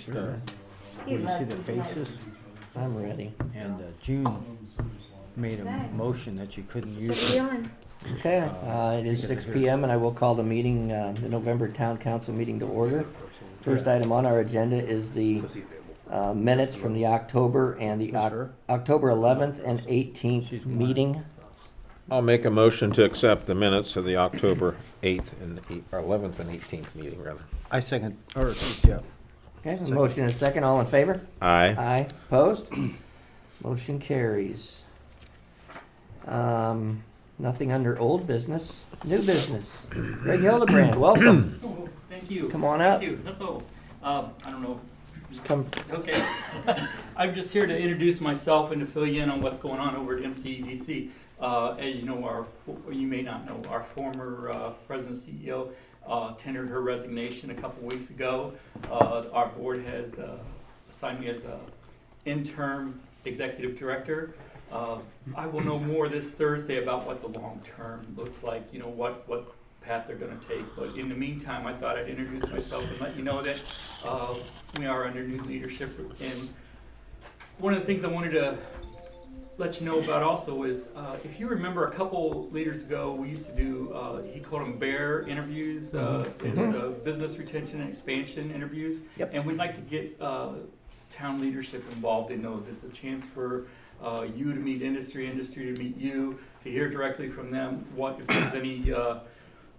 where you see the faces, I'm ready. and June made a motion that you couldn't use Should be it. on. Okay, it is 6 p.m. and I will call the meeting, the November Town Council meeting to order. First item on our agenda is the minutes from the October and the Sure. October 11th and 18th meeting. I'll make a motion to accept the minutes of the October 8th and or 11th and 18th meeting, rather. I second, or, yeah. Okay, a motion and a second, all in favor? Aye. Aye, opposed? Motion carries. Nothing under old business, new business. Greg Hildebrand, welcome. Oh, thank you. Come on up. Thank you. Hello. I don't know. Come, Okay. I'm just here to introduce myself and to fill you in on what's going on over at MCEDC. As you know, you may not know, our former president CEO tendered her resignation a couple weeks ago. Our board has assigned me as an interim executive director. I will know more this Thursday about what the long term looks like, you know, what path they're going to take. But in the meantime, I thought I'd introduce myself and let you know that we are under new leadership. And one of the things I wanted to let you know about also is, if you remember a couple leaders ago, we used to do, he called them BEAR interviews, business retention and expansion interviews. Yep. And we'd like to get town leadership involved in those. It's a chance for you to meet industry to meet you, to hear directly from them what, if there's any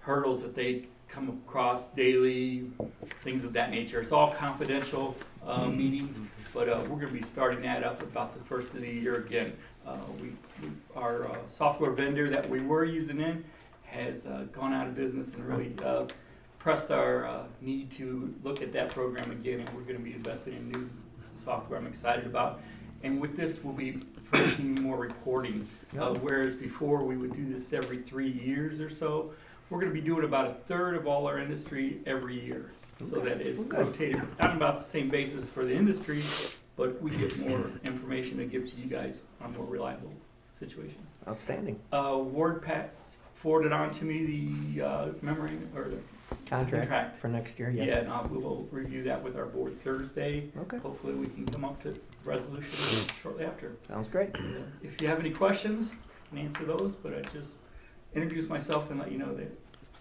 hurdles that they come across daily, things of that nature. It's all confidential meetings, but we're going to be starting that up about the first of the year again. Our software vendor that we were using has gone out of business and really pressed our need to look at that program again, and we're going to be investing in new software I'm excited about. And with this, we'll be pushing more reporting, whereas before we would do this every 3 years or so. We're going to be doing about a third of all our industry every year, so that it's rotated on about the same basis for the industry, but we get more information to give to you guys on a more reliable situation. outstanding. Ward Pat forwarded on to me the memorandum or the Contract for next year, yeah, yeah. and we will review that with our board Thursday. Okay, Hopefully we can come up to resolution shortly after. sounds great. If you have any questions, I can answer those, but I just introduce myself and let you know that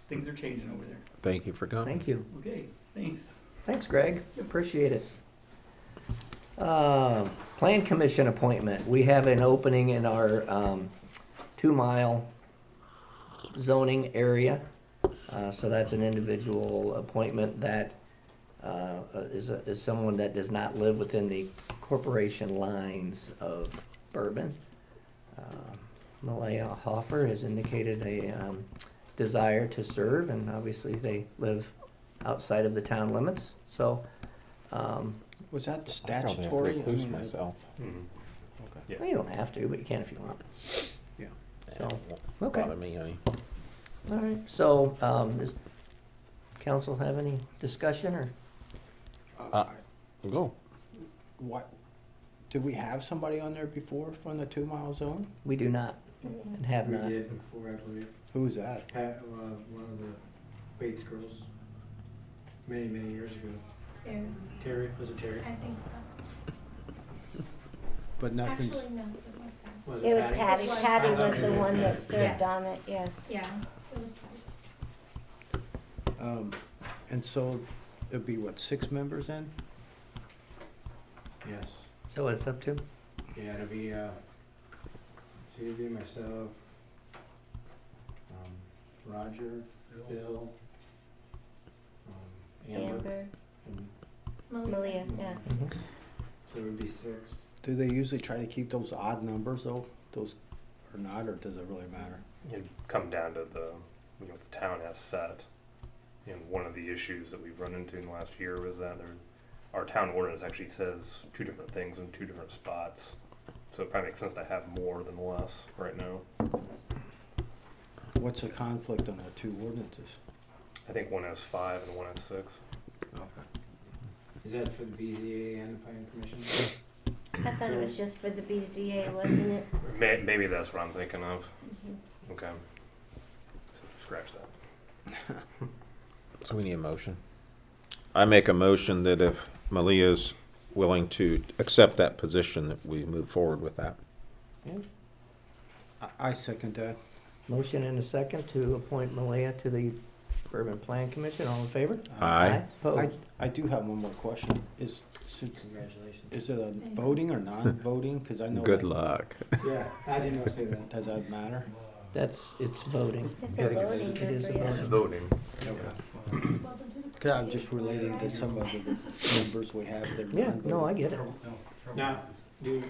things are changing over there. Thank you for coming. Thank you. Okay, thanks. Thanks, Greg. Appreciate it. Plan Commission appointment. We have an opening in our 2 mile zoning area. So that's an individual appointment that is someone that does not live within the corporation lines of Bourbon. Malaya Hoffer has indicated a desire to serve, and obviously they live outside of the town limits. So Was that I probably have to statutory? recluse myself. well, you don't have to, but you can if you want. Yeah. So, Won't okay. bother me any. All right, so, does council have any discussion, or? Go. What, did we have somebody on there before from the 2 mile zone? We do not, and have We not. did before, I believe. Who was that? Pat, one of the Bates girls, many, many years ago. Terry, Terry, was it Terry? I think so. But nothing's, Actually, no, it was Patty. It was Patty. It was Patty Patty. was the one that served Yeah. on it, yes. Yeah, it was Patty. and so it'd be what, 6 members then? Yes. So it's up to? Yeah, it'll be, myself, Roger, Bill, Amber, and Malia, yeah. Mhm. so it would be 6. Do they usually try to keep those odd numbers though, those, or not, or does it really matter? It'd come down to the town has set. And one of the issues that we've run into in the last year was that our town ordinance actually says 2 different things in 2 different spots. So it probably makes sense to have more than less right now. What's the conflict on the 2 ordinances? I think one has 5 and one has 6. Okay. Is that for the BZA and the planning commission? I thought it was just for the BZA, wasn't it? Maybe that's what I'm thinking of. Okay. So scratch that. So we need a motion. I make a motion that if Malia's willing to accept that position, that we move forward with that. I second that. Motion and a second to appoint Malaya to the Bourbon Plan Commission. All in favor? Aye. Opposed? I do have one more question. Congratulations. Is it a voting or non-voting? Because I know. Good that- luck. Yeah, I didn't know say that. Does that matter? It's voting. It's a voting It is a member, yeah. It's voting. Okay. Cause I'm just relating to some of the members we have that are Yeah, non-voting. no, I get it. Now, can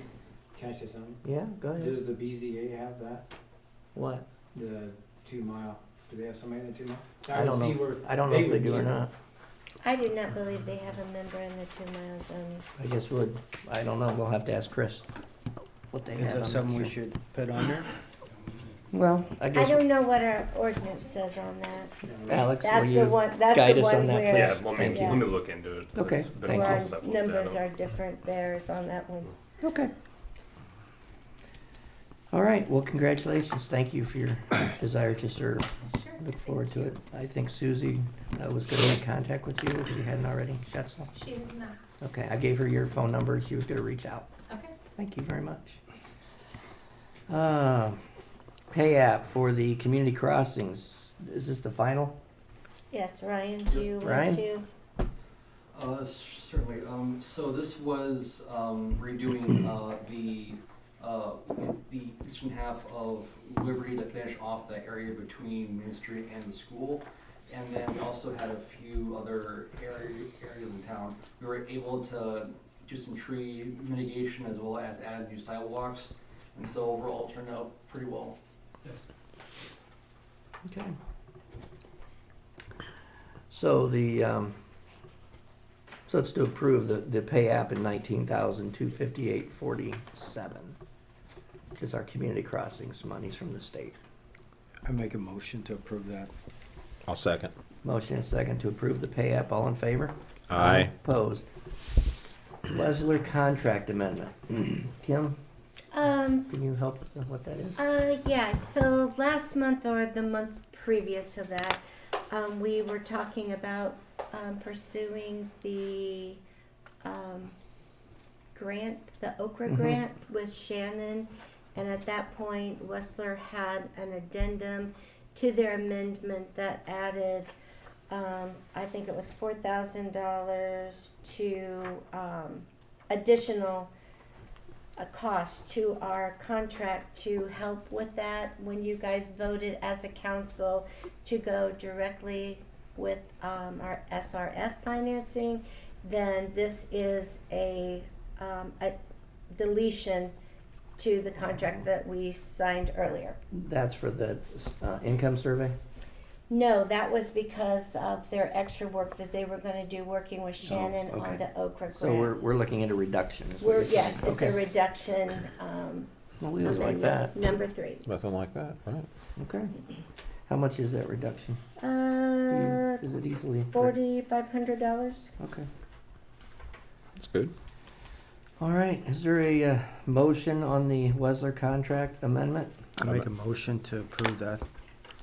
I say something? Yeah, go ahead. Does the BZA have that, What? the 2 mile, do they have somebody in the 2 mile? I would don't see know. where I don't know if they would do be or able- not. I do not believe they have a member in the 2 mile zone. I guess I don't know. We'll have to ask Chris what they Is have. that I'm not something we sure. should put on there? Well, I I guess, don't know what our ordinance says on that. Alex, will That's the you one, that's guide the us on one that, where. please? Yeah, let me, Thank you. let me look into it. Okay, It's been a thank while Where since our I've looked at numbers them. are different there is on that one. Okay. All right, well, congratulations. Thank you for your desire to serve. Sure. Look forward to it. I think Susie was gonna make contact with you if she hadn't already. Schatzel? She is not. Okay, I gave her your phone number. She was gonna reach out. Okay. Thank you very much. Pay app for the community crossings. Is this the final? Yes, Ryan, do you Ryan? want to? Certainly. So this was redoing the eastern half of Liberty to finish off that area between Main Street and the school. And then we also had a few other areas in town. We were able to do some tree mitigation as well as add new sidewalks. And so overall it turned out pretty well. Okay. So so it's to approve the pay app in 19,258.47, which is our community crossings monies from the state. I make a motion to approve that. I'll second. Motion and second to approve the pay app. All in favor? Aye. Opposed? Lesler contract amendment. Kim, can you help with what that is? Yeah, so last month or the month previous to that, we were talking about pursuing the grant, the Okra Mhm. grant with Shannon. And at that point, Wessler had an addendum to their amendment that added, I think it was $4,000 to additional cost to our contract to help with that. When you guys voted as a council to go directly with our SRF financing, then this is a deletion to the contract that we signed earlier. That's for the income survey? No, that was because of their extra work that they were gonna do working with Shannon okay. on the Okra grant. So we're looking at a reduction. is what you're Yes, saying. it's a Okay. reduction, Well, we always like that. number 3. Nothing like that, right? Okay. How much is that reduction? Is it easily? $4,500. Okay. That's good. All right, is there a motion on the Wessler contract amendment? I make a motion to approve that.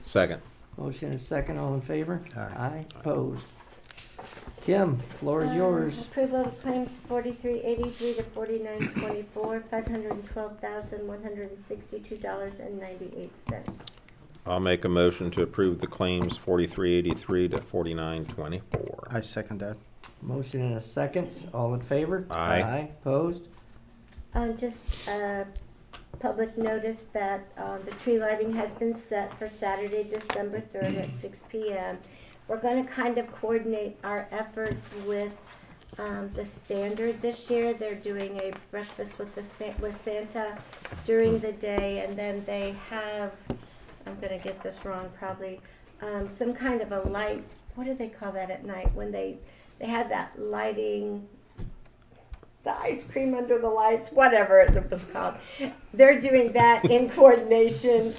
Second. Motion is second, all in favor? Aye. Opposed? Kim, floor is yours. Approval of claims 4383 to 4924, $512,162.98. I'll make a motion to approve the claims 4383 to 4924. I second that. Motion and a second, all in favor? Aye. Opposed? Just public notice that the tree lighting has been set for Saturday, December 3rd at 6 p.m. We're going to kind of coordinate our efforts with the Standard this year. They're doing a breakfast with Santa during the day, and then they have, I'm going to get this wrong probably, some kind of a light, what do they call that at night when they had that lighting, the ice cream under the lights, whatever it was called. They're doing that in coordination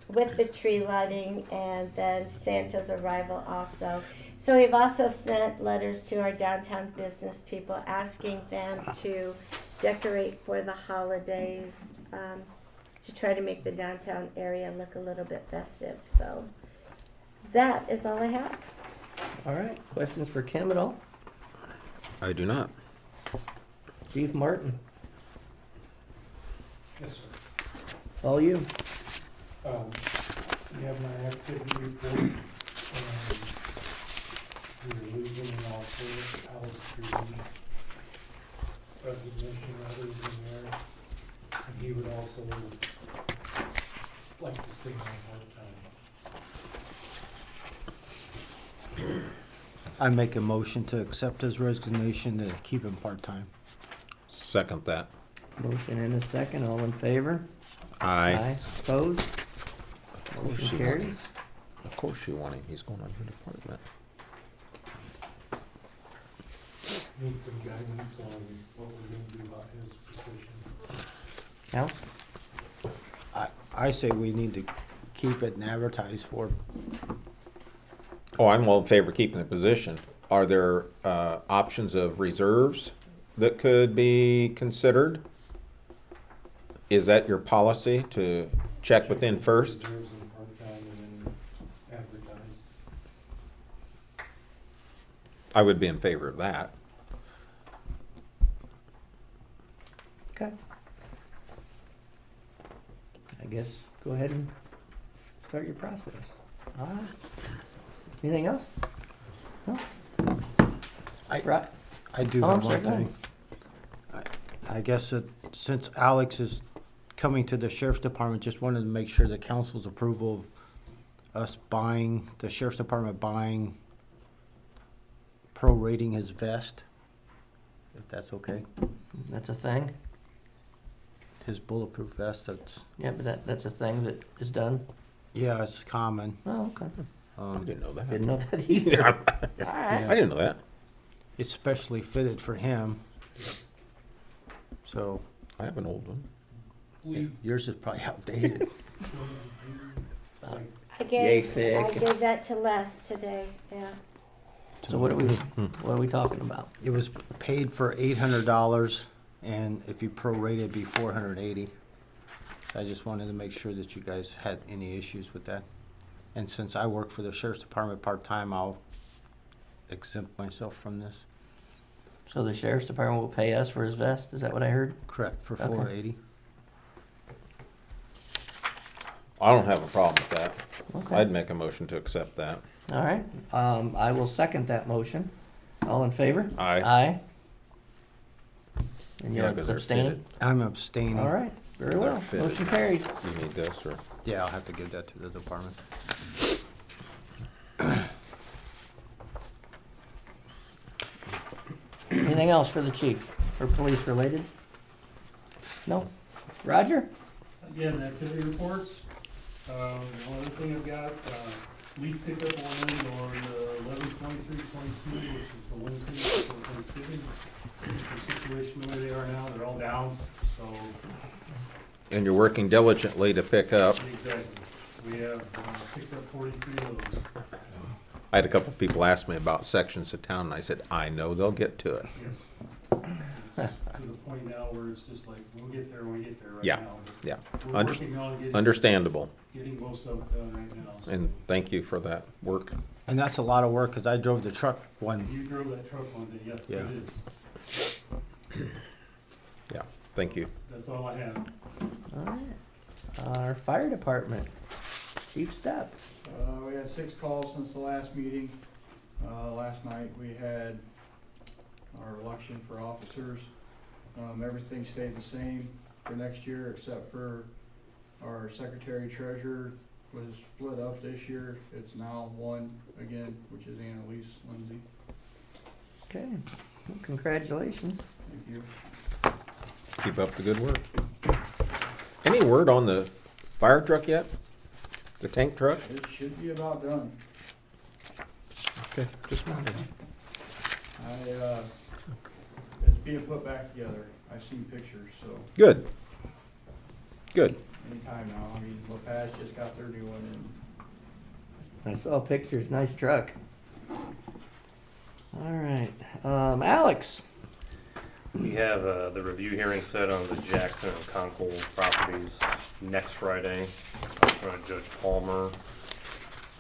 with the tree lighting and then Santa's arrival also. So we've also sent letters to our downtown business people asking them to decorate for the holidays to try to make the downtown area look a little bit festive. So that is all I have. All right, questions for Kim at all? I do not. Chief Martin, Yes, sir. all you. You have my activity report, and we're losing an officer, Alice Green. Resignation letters in there, and he would also like to stay on part-time. I make a motion to accept his resignation to keep him part-time. Second that. Motion and a second, all in favor? Aye. Opposed? Of course Motion you want carries. him. Of course you want him. He's going on your department. Need some guidance on what we're gonna do about his position. Al? I say we need to keep it and advertise for it. Oh, I'm all in favor of keeping the position. Are there options of reserves that could be considered? Is that your policy to check within first? Reserves and part-time and then advertise. I would be in favor of that. Okay. I guess go ahead and start your process. All right. Anything else? No? I- Right. I do Oh, I'm have sorry, one go ahead. thing. I guess that since Alex is coming to the sheriff's department, just wanted to make sure the council's approval of us buying, the sheriff's department buying, prorating his vest, if that's okay. That's a thing? His bulletproof vest, that's, Yeah, but that's a thing that is done? yeah, it's common. Oh, okay. I didn't know that. Didn't know that either. All right. I didn't know that. It's specially fitted for him. So, I have an old one. yours is probably outdated. I Yay gave, thick. I gave that to Les today, yeah. So what are we talking about? It was paid for $800, and if you prorate it'd be $480. I just wanted to make sure that you guys had any issues with that. And since I work for the sheriff's department part-time, I'll exempt myself from this. So the sheriff's department will pay us for his vest? Is that what I heard? Correct, for Okay. $480. I don't have a problem with that. Okay. I'd make a motion to accept that. All right. I will second that motion. All in favor? Aye. Aye. And Yeah, you're 'cause they're abstaining? fitted. I'm abstaining. All right, very They're well. fitted. Motion carries. You need this, or? Yeah, I'll have to give that to the department. Anything else for the chief or police related? No? Roger? Again, activity reports, the only other thing I've got, leaf pickup on 11/23/22, which is the Wednesday before Thanksgiving. The situation the way they are now, they're all down, so And you're working diligently to pick up. exactly. We have picked up 43 of those. I had a couple people ask me about sections of town, and I said, I know they'll get to it. Yes. It's to the point now where it's just like, we'll get there when we get there right Yeah, now. But yeah. We're Under- working on Understandable, getting most of it done right now. So and thank you for that work. And that's a lot of work, because I drove the truck one. You drove that truck one day, yes, Yeah. it is. Yeah, thank you. That's all I have. All right. Our fire department, Chief Step. We had 6 calls since the last meeting. Last night we had our election for officers. Everything stayed the same for next year except for our secretary treasurer was split up this year. It's now one again, which is Annalise Lindsay. Okay, well, congratulations. Thank you. Keep up the good work. Any word on the fire truck yet? The tank truck? It should be about done. Okay, just wondering. It's being put back together. I've seen pictures, so Good. Good. anytime now. I mean, La Paz just got their new one in. I saw pictures, nice truck. All right, Alex. We have the review hearing set on the Jackson and Conkle properties next Friday in front of Judge Palmer.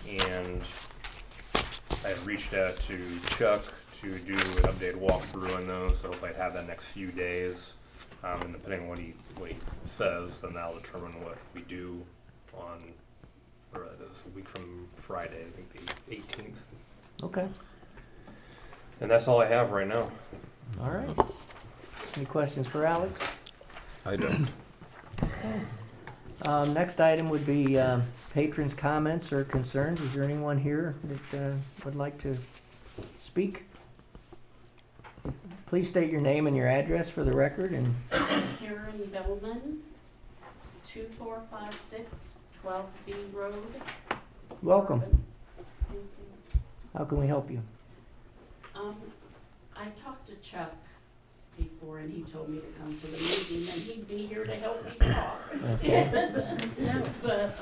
And I had reached out to Chuck to do an updated walkthrough on those, so if I'd have that next few days, and depending on what he says, then that'll determine what we do on, or this a week from Friday, I think the 18th. Okay, And that's all I have right now. all right. Any questions for Alex? I don't. Next item would be patrons' comments or concerns. Is there anyone here that would like to speak? Please state your name and your address for the record. And Karen Bellman, 2456 12B Road. welcome. Bourbon. Thank you. How can we help you? I talked to Chuck before and he told me to come to the meeting and he'd be here to help me talk. But,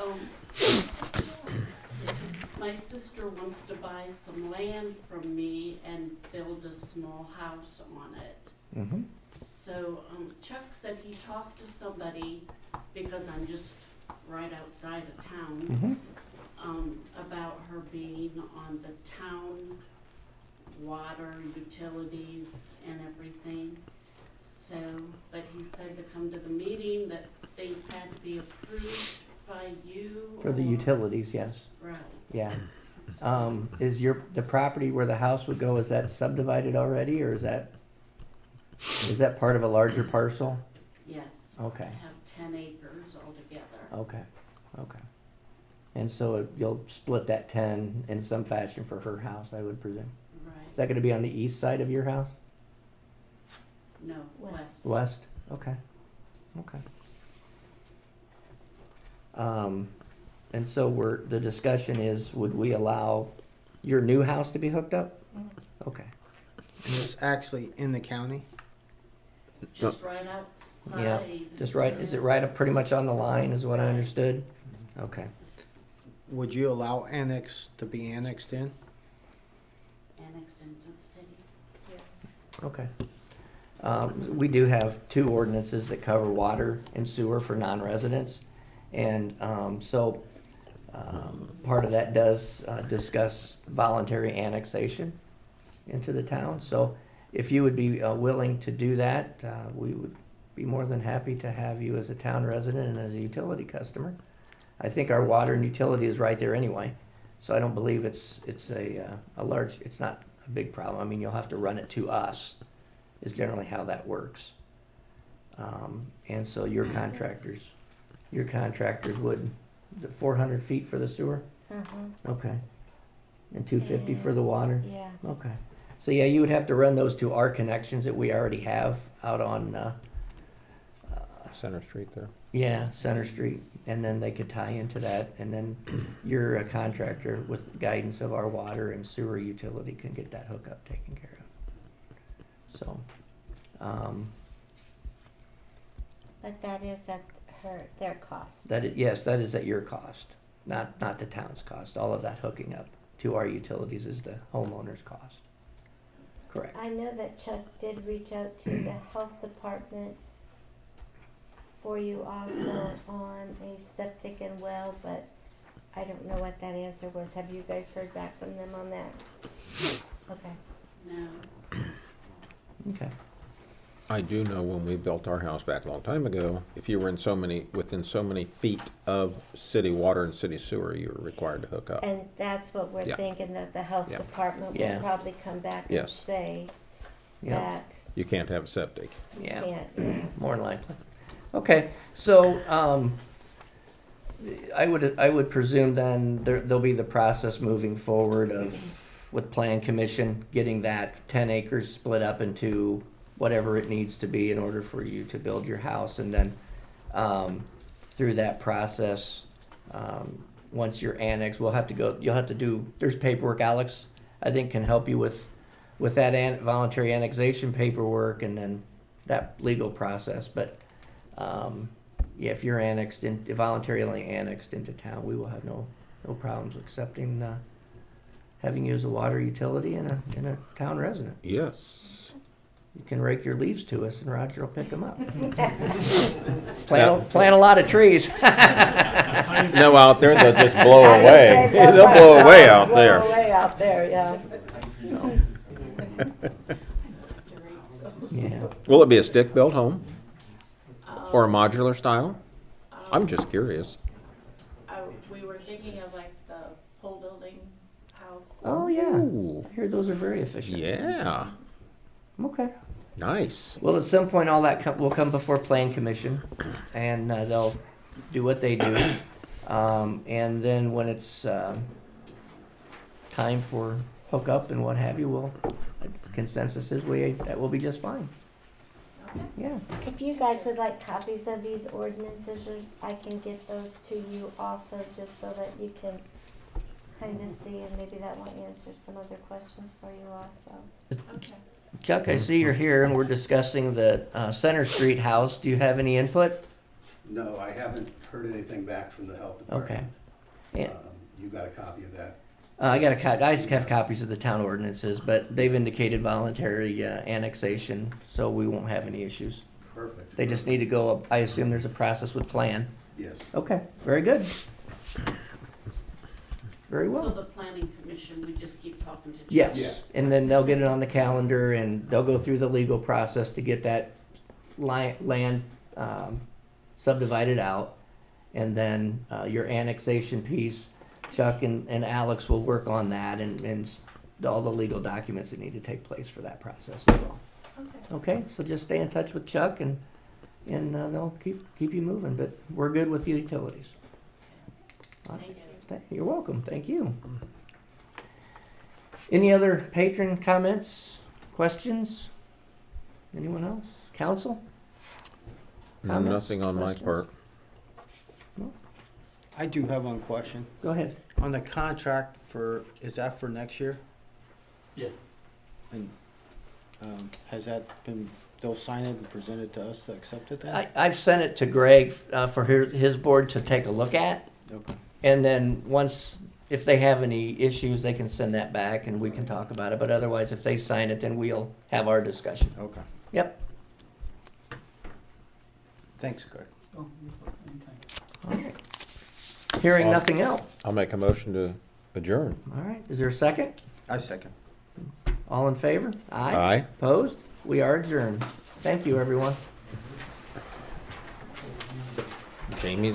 my sister wants to buy some land from me and build a small house on it. Mm-hmm. So, Chuck said he talked to somebody, because I'm just right outside of town, Mm-hmm. about her being on the town water, utilities, and everything. So, but he said to come to the meeting, that things had to be approved by you. For the or- utilities, yes. Right. Yeah. Is the property where the house would go, is that subdivided already, or is that part of a larger parcel? Yes. Okay. I have 10 acres altogether. Okay, okay. And so you'll split that 10 in some fashion for her house, I would presume. Right. Is that gonna be on the east side of your house? No, West. west. West? Okay, okay. And so the discussion is, would we allow your new house to be hooked up? Okay, And it's actually in the county? Just right outside. yeah, just right, is it right up pretty much on the line, is what I Right. understood? Okay, Would you allow annex to be annexed in? Annexed into the city. okay. We do have two ordinances that cover water and sewer for non-residents. And part of that does discuss voluntary annexation into the town. So if you would be willing to do that, we would be more than happy to have you as a town resident and as a utility customer. I think our water and utility is right there anyway, so I don't believe it's not a big problem. I mean, you'll have to run it to us, is generally how that works. And so your contractors would, is it 400 feet for the sewer? Okay. And 250 for the water? Yeah. Okay. So yeah, you would have to run those to our connections that we already have out on, Center Street there. yeah, Center Street. And then they could tie into that, and then your contractor, with guidance of our water and sewer utility, can get that hookup taken care of. So, But that is at their cost. yes, that is at your cost, not the town's cost. All of that hooking up to our utilities is the homeowner's cost. Correct. I know that Chuck did reach out to the health department for you also on a septic and well, but I don't know what that answer was. Have you guys heard back from them on that? Okay. No. Okay. I do know when we built our house back a long time ago, if you were within so many feet of city water and city sewer, you were required to hook up. And that's what we're Yeah. thinking, that the health Yeah. department will Yeah. probably come back and Yes. say Yeah. that You can't have a septic. you Yeah. can't. More than likely. Okay, so, I would presume then there'll be the process moving forward with Plan Commission, getting that 10 acres split up into whatever it needs to be in order for you to build your house. And then, through that process, once you're annexed, you'll have to do, there's paperwork, Alex, I think can help you with that voluntary annexation paperwork and then that legal process. But, yeah, if you're voluntarily annexed into town, we will have no problems accepting, having you as a water utility and a town resident. Yes. You can rake your leaves to us and Roger will pick them up. Plant a lot of trees. No, out there, they'll just blow away. They'll blow away out there. out there, yeah. So, yeah. Will it be a stick-built home or a Um, modular style? I'm just curious. We were thinking of like the whole building house. Oh, yeah. Ooh, I hear those are very efficient. yeah, Okay. nice. Well, at some point, all that will come before Plan Commission, and they'll do what they do. And then when it's time for hookup and what have you, consensus is that will be just fine. Okay. Yeah. If you guys would like copies of these ordinances, I can get those to you also, just so that you can kind of see, and maybe that will answer some other questions for you also. Okay. Chuck, I see you're here, and we're discussing the Center Street house. Do you have any input? No, I haven't heard anything back from the health department. Okay. Yeah. You got a copy of that? I just have copies of the town ordinances, but they've indicated voluntary annexation, so we won't have any issues. Perfect. They just need to go up. I assume there's a process with Plan. Yes. Okay, very good. Very So well. the planning commission, we just keep talking to Chuck? Yes, Yeah. and then they'll get it on the calendar, and they'll go through the legal process to get that land subdivided out. And then your annexation piece, Chuck and Alex will work on that and all the legal documents that need to take place for that process as well. Okay. Okay, so just stay in touch with Chuck and they'll keep you moving, but we're good with the utilities. Thank you. You're welcome, thank you. Any other patron comments, questions? Anyone else? Council? Comments, Nothing on my questions? part. I do have one question. Go ahead. On the contract is that for next year? Yes. And has that been, they'll sign it and present it to us to accept it then? I've sent it to Greg for his board to take a look at. Okay. And then if they have any issues, they can send that back and we can talk about it. But otherwise, if they sign it, then we'll have our discussion. Okay. Yep. Thanks, Greg. Oh, anytime. All right. Hearing nothing else. I'll make a motion to adjourn. All right. Is there a second? I second. All in favor? Aye. Opposed? We are adjourned. Thank you, everyone. Jamie's